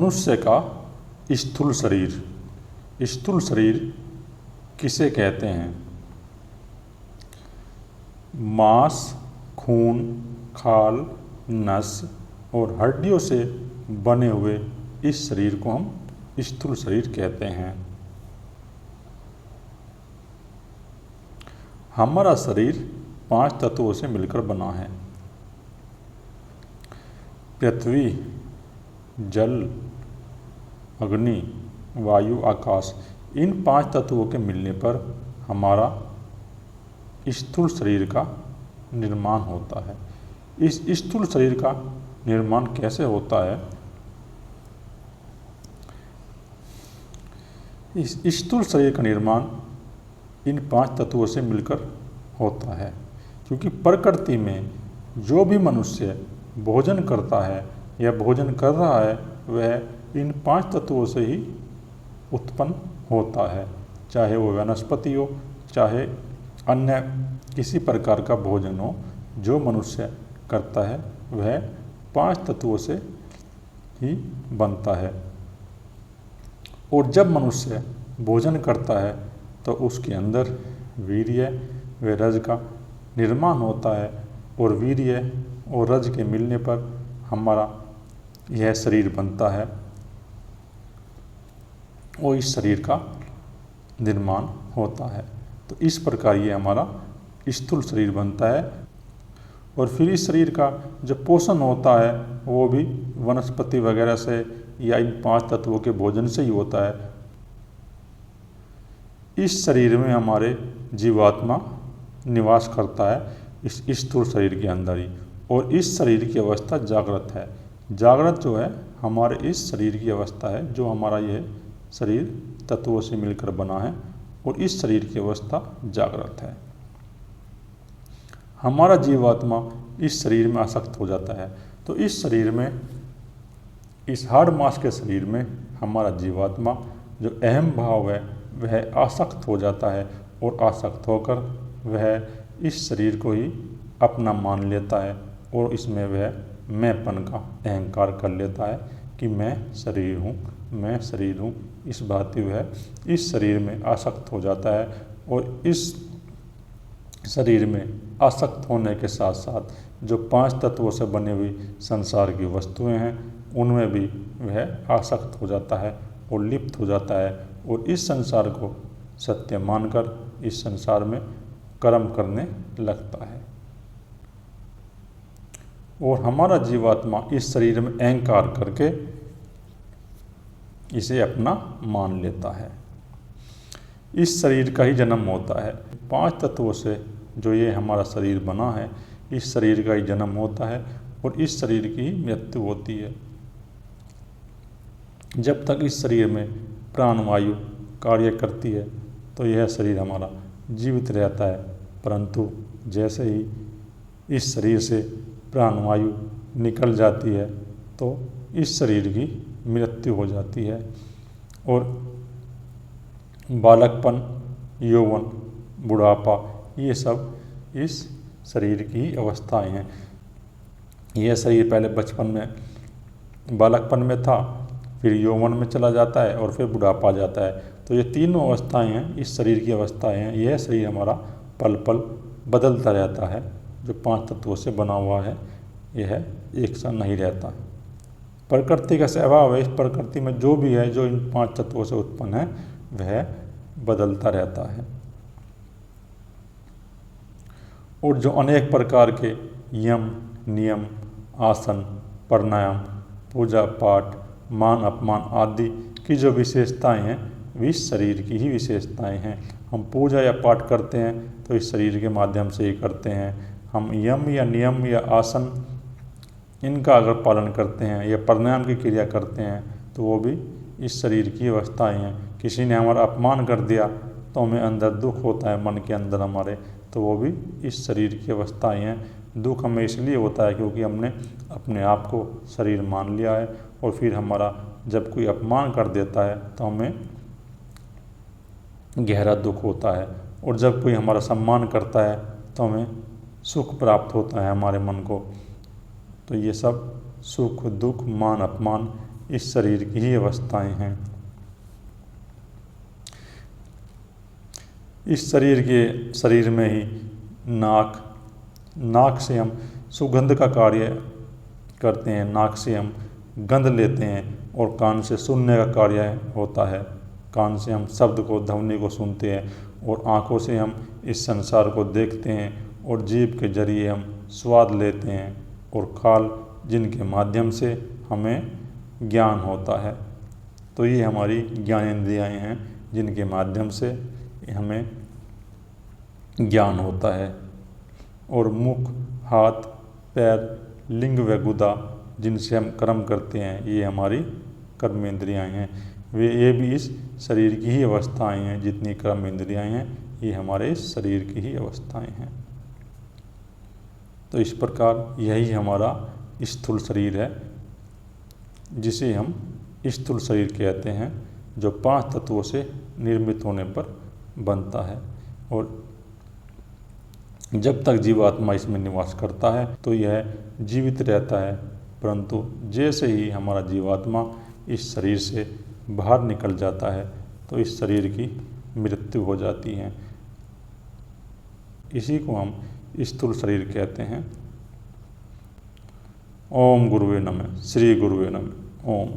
मनुष्य का स्थूल शरीर। स्थूल शरीर किसे कहते हैं? मांस, खून, खाल, नस और हड्डियों से बने हुए इस शरीर को हम स्थूल शरीर कहते हैं। हमारा शरीर 5 तत्वों से मिलकर बना है। पृथ्वी, जल, अग्नि, वायु, आकाश। इन 5 तत्वों के मिलने पर हमारा स्थूल शरीर का निर्माण होता है। इस स्थूल शरीर का निर्माण कैसे होता है? इस स्थूल शरीर का निर्माण इन 5 तत्वों से मिलकर होता है, क्योंकि प्रकृति में जो भी मनुष्य भोजन करता है या भोजन कर रहा है वह इन 5 तत्वों से ही उत्पन्न होता है, चाहे वो वनस्पति हो, चाहे अन्य किसी प्रकार का भोजन हो। जो मनुष्य करता है वह 5 तत्वों से ही बनता है। और जब मनुष्य भोजन करता है तो उसके अंदर वीर्य व रज का निर्माण होता है, और वीर्य और रज के मिलने पर हमारा यह शरीर बनता है और इस शरीर का निर्माण होता है। तो इस प्रकार ये हमारा स्थूल शरीर बनता है। और फिर इस शरीर का जो पोषण होता है वो भी वनस्पति वगैरह से या इन 5 तत्वों के भोजन से ही होता है। इस शरीर में हमारे जीवात्मा निवास करता है, इस स्थूल शरीर के अंदर ही। और इस शरीर की अवस्था जागृत है। जागृत जो है हमारे इस शरीर की अवस्था है, जो हमारा यह शरीर तत्वों से मिलकर बना है, और इस शरीर की अवस्था जागृत है। हमारा जीवात्मा इस शरीर में आसक्त हो जाता है। तो इस शरीर में, इस हाड़ मांस के शरीर में हमारा जीवात्मा जो अहम भाव है वह आसक्त हो जाता है, और आसक्त होकर वह इस शरीर को ही अपना मान लेता है, और इसमें वह मैंपन का अहंकार कर लेता है कि मैं शरीर हूँ, मैं शरीर हूँ। इस भांति वह इस शरीर में आसक्त हो जाता है, और इस शरीर में आसक्त होने के साथ साथ जो 5 तत्वों से बनी हुई संसार की वस्तुएं हैं उनमें भी वह आसक्त हो जाता है और लिप्त हो जाता है, और इस संसार को सत्य मानकर इस संसार में कर्म करने लगता है। और हमारा जीवात्मा इस शरीर में अहंकार करके इसे अपना मान लेता है। इस शरीर का ही जन्म होता है। 5 तत्वों से जो ये हमारा शरीर बना है, इस शरीर का ही जन्म होता है, और इस शरीर की ही मृत्यु होती है। जब तक इस शरीर में प्राणवायु कार्य करती है तो यह शरीर हमारा जीवित रहता है, परंतु जैसे ही इस शरीर से प्राणवायु निकल जाती है तो इस शरीर की मृत्यु हो जाती है। और बालकपन, यौवन, बुढ़ापा, ये सब इस शरीर की अवस्थाएं हैं। यह शरीर पहले बचपन में, बालकपन में था, फिर यौवन में चला जाता है, और फिर बुढ़ापा आ जाता है। तो ये तीनों अवस्थाएं हैं, इस शरीर की अवस्थाएं हैं। यह शरीर हमारा पल पल बदलता रहता है। जो 5 तत्वों से बना हुआ है यह एक सा नहीं रहता। प्रकृति का स्वभाव है, इस प्रकृति में जो भी है, जो इन 5 तत्वों से उत्पन्न है वह बदलता रहता है। और जो अनेक प्रकार के यम, नियम, आसन, प्राणायाम, पूजा पाठ, मान अपमान आदि की जो विशेषताएं हैं वे इस शरीर की ही विशेषताएं हैं। हम पूजा या पाठ करते हैं तो इस शरीर के माध्यम से ही करते हैं। हम यम या नियम या आसन इनका अगर पालन करते हैं या प्राणायाम की क्रिया करते हैं तो वो भी इस शरीर की अवस्थाएं हैं। किसी ने हमारा अपमान कर दिया तो हमें अंदर दुख होता है, मन के अंदर हमारे, तो वो भी इस शरीर की अवस्थाएं हैं। दुख हमें इसलिए होता है क्योंकि हमने अपने आप को शरीर मान लिया है, और फिर हमारा जब कोई अपमान कर देता है तो हमें गहरा दुख होता है, और जब कोई हमारा सम्मान करता है तो हमें सुख प्राप्त होता है हमारे मन को। तो ये सब सुख दुख मान अपमान इस शरीर की ही अवस्थाएं हैं। इस शरीर में ही नाक से हम सुगंध का कार्य करते हैं, नाक से हम गंध लेते हैं, और कान से सुनने का कार्य होता है। कान से हम शब्द को, ध्वनि को सुनते हैं, और आँखों से हम इस संसार को देखते हैं, और जीभ के जरिए हम स्वाद लेते हैं, और काल जिनके माध्यम से हमें ज्ञान होता है। तो ये हमारी ज्ञानेंद्रियाएँ हैं जिनके माध्यम से हमें ज्ञान होता है। और मुख, हाथ, पैर, लिंग व गुदा जिनसे हम कर्म करते हैं, ये हमारी कर्मेंद्रियाएँ हैं। ये भी इस शरीर की ही अवस्थाएँ हैं। जितनी कर्मेंद्रियाएँ हैं ये हमारे इस शरीर की ही अवस्थाएँ हैं। तो इस प्रकार यही हमारा स्थूल शरीर है, जिसे हम स्थूल शरीर कहते हैं, जो 5 तत्वों से निर्मित होने पर बनता है। और जब तक जीवात्मा इसमें निवास करता है तो यह जीवित रहता है, परंतु जैसे ही हमारा जीवात्मा इस शरीर से बाहर निकल जाता है तो इस शरीर की मृत्यु हो जाती है। इसी को हम स्थूल शरीर कहते हैं। ओम गुरुवे नमः। श्री गुरुवे नमः। ओम।